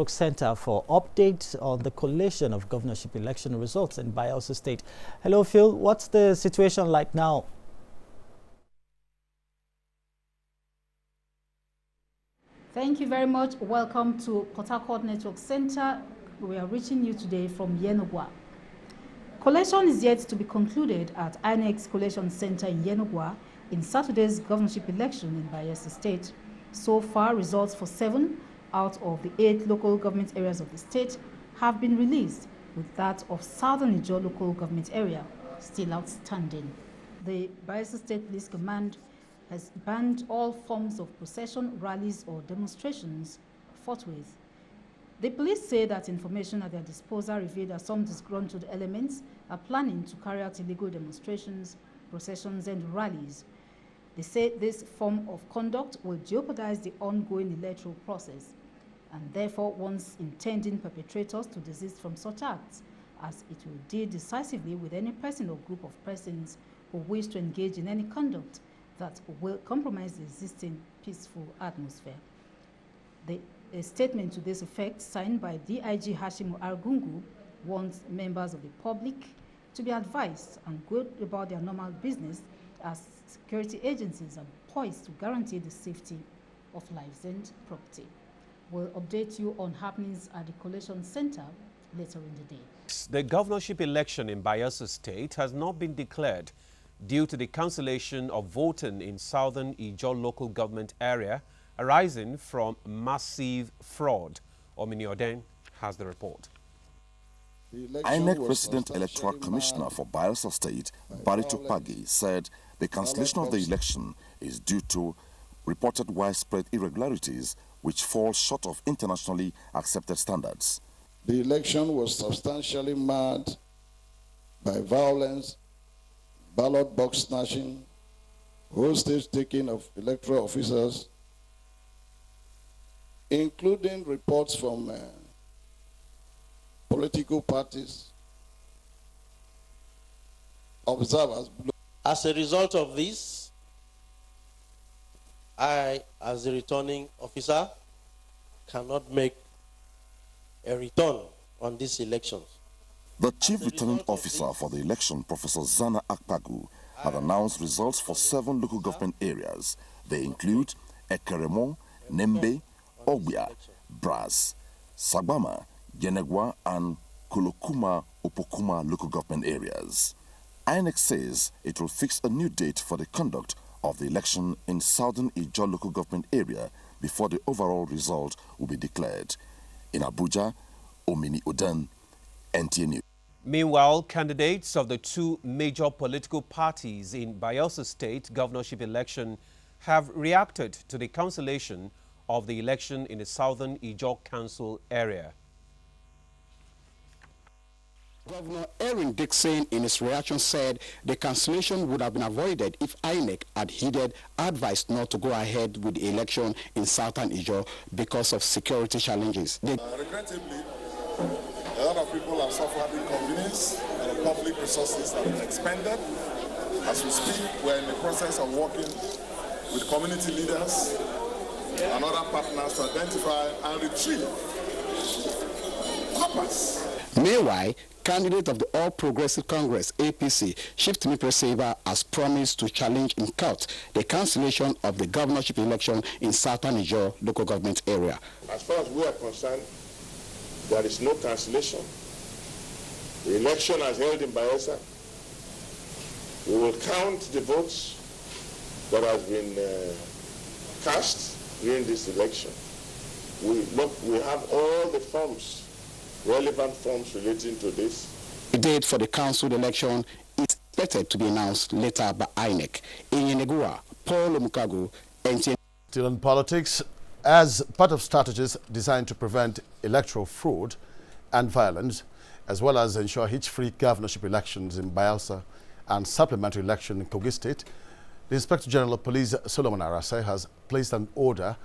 Network Center for updates on the collation of governorship election results in Bayelsa State. Hello, Phil. What's the situation like now? Thank you very much. Welcome to Port Harcourt Network Center. We are reaching you today from Yenogwa. Collation is yet to be concluded at INEC's Collation Center in Yenogwa in Saturday's governorship election in Bayelsa State. So far, results for 7 out of the 8 local government areas of the state have been released, with that of Southern Ijaw local government area still outstanding. The Bayelsa State Police Command has banned all forms of procession, rallies, or demonstrations forthwith. The police say that information at their disposal revealed that some disgruntled elements are planning to carry out illegal demonstrations, processions, and rallies. They say this form of conduct will jeopardize the ongoing electoral process and therefore wants intending perpetrators to desist from such acts, as it will deal decisively with any person or group of persons who wish to engage in any conduct that will compromise the existing peaceful atmosphere. A statement to this effect, signed by DIG Hashimu Argungu, wants members of the public to be advised and go about their normal business, as security agencies are poised to guarantee the safety of lives and property. We'll update you on happenings at the Collation Center later in the day. The governorship election in Bayelsa State has not been declared due to the cancellation of voting in Southern Ijaw local government area arising from massive fraud. Omini Oden has the report. INEC President Electoral Commissioner for Bayelsa State, Barry Tupagi, said the cancellation of the election is due to reported widespread irregularities which fall short of internationally accepted standards. The election was substantially marred by violence, ballot box snatching, hostage taking of electoral officers, including reports from political parties, observers. As a result of this, I, as the returning officer, cannot make a return on these elections. The chief returning officer for the election, Professor Zana Akpagu, had announced results for 7 local government areas. They include Ekeremo, Nembe, Ogbia, Bras, Sagbama, Yenegwa, and Kolokuma, Opokuma local government areas. INEC says it will fix a new date for the conduct of the election in Southern Ijaw local government area before the overall result will be declared. In Abuja, Omini Oden, NTA News. Meanwhile, candidates of the 2 major political parties in Bayelsa State governorship election have reacted to the cancellation of the election in the Southern Ijaw Council area. Governor Erin Dixon, in his reaction, said the cancellation would have been avoided if INEC had heeded advice not to go ahead with the election in Southern Ijaw because of security challenges. Regrettably, a lot of people have suffered inconvenience and the public resources have been expended. As we speak, we're in the process of working with community leaders and other partners to identify and retrieve purpose. Meanwhile, candidate of the All Progressive Congress, APC, Shiftimi Preseva, has promised to challenge in court the cancellation of the governorship election in Southern Ijaw local government area. As far as we are concerned, there is no cancellation. The election as held in Bayelsa, we will count the votes that have been cast during this election. We have all the forms, relevant forms relating to this. The date for the council election is expected to be announced later by INEC. In Yenegua, Paul Omukago, NTN. Still in politics, as part of strategies designed to prevent electoral fraud and violence, as well as ensure hitch-free governorship elections in Bayelsa and supplementary election in Kogi State, the Inspector General of Police, Solomon Arase, has placed an order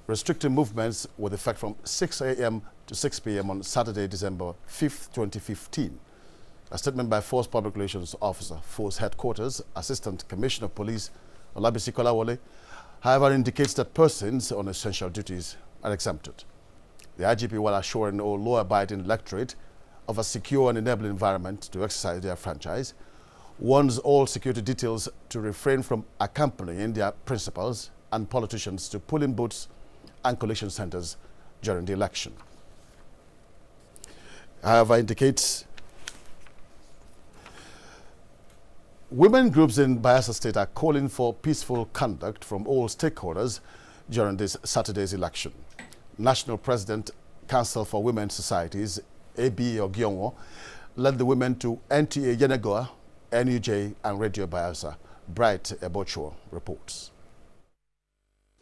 restricting movements with effect from 6 a.m. to 6 p.m. on Saturday, December 5th, 2015. A statement by Force Public Relations Officer, Force Headquarters, Assistant Commissioner of Police, Olabisi Kolawole, however, indicates that persons on essential duties are exempted. The IGP, while assuring all law-abiding electorate of a secure and enabling environment to exercise their franchise, warns all security details to refrain from accompanying their principals and politicians to polling booths and collection centers during the election. However, indicates women groups in Bayelsa State are calling for peaceful conduct from all stakeholders during this Saturday's election. National President, Council for Women's Societies, A.B. Ogionwo, led the women to NTA Yenagoa, NUJ, and Radio Bayelsa. Bright Ebocho reports.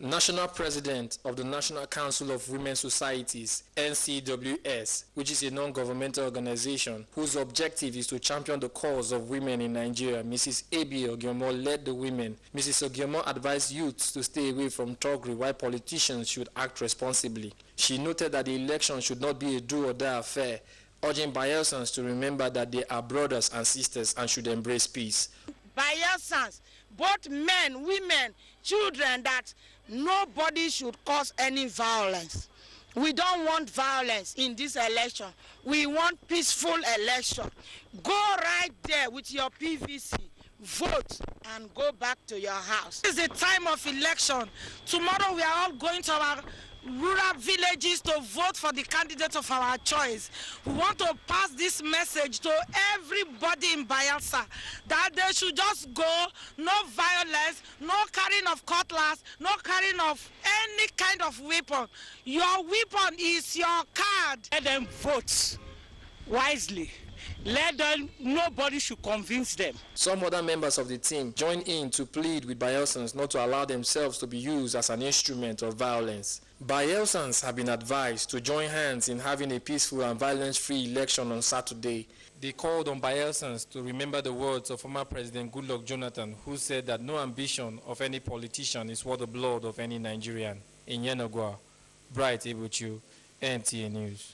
National President of the National Council of Women's Societies, NCWS, which is a non-governmental organization whose objective is to champion the cause of women in Nigeria, Mrs. A.B. Ogiomo led the women. Mrs. Ogiomo advised youths to stay away from thuggery while politicians should act responsibly. She noted that the election should not be a do-or-die affair, urging Bayelsans to remember that they are brothers and sisters and should embrace peace. Bayelsans, both men, women, children, that nobody should cause any violence. We don't want violence in this election. We want peaceful election. Go right there with your PVC, vote, and go back to your house. This is a time of election. Tomorrow we are all going to our rural villages to vote for the candidate of our choice. We want to pass this message to everybody in Bayelsa that they should just go, no violence, no carrying of cutlass, no carrying of any kind of weapon. Your weapon is your card. Let them vote wisely. Let them, nobody should convince them. Some other members of the team join in to plead with Bayelsans not to allow themselves to be used as an instrument of violence. Bayelsans have been advised to join hands in having a peaceful and violence-free election on Saturday. They called on Bayelsans to remember the words of former President Goodluck Jonathan, who said that no ambition of any politician is worth the blood of any Nigerian. In Yenagoa, Bright Ebochu, NTA News.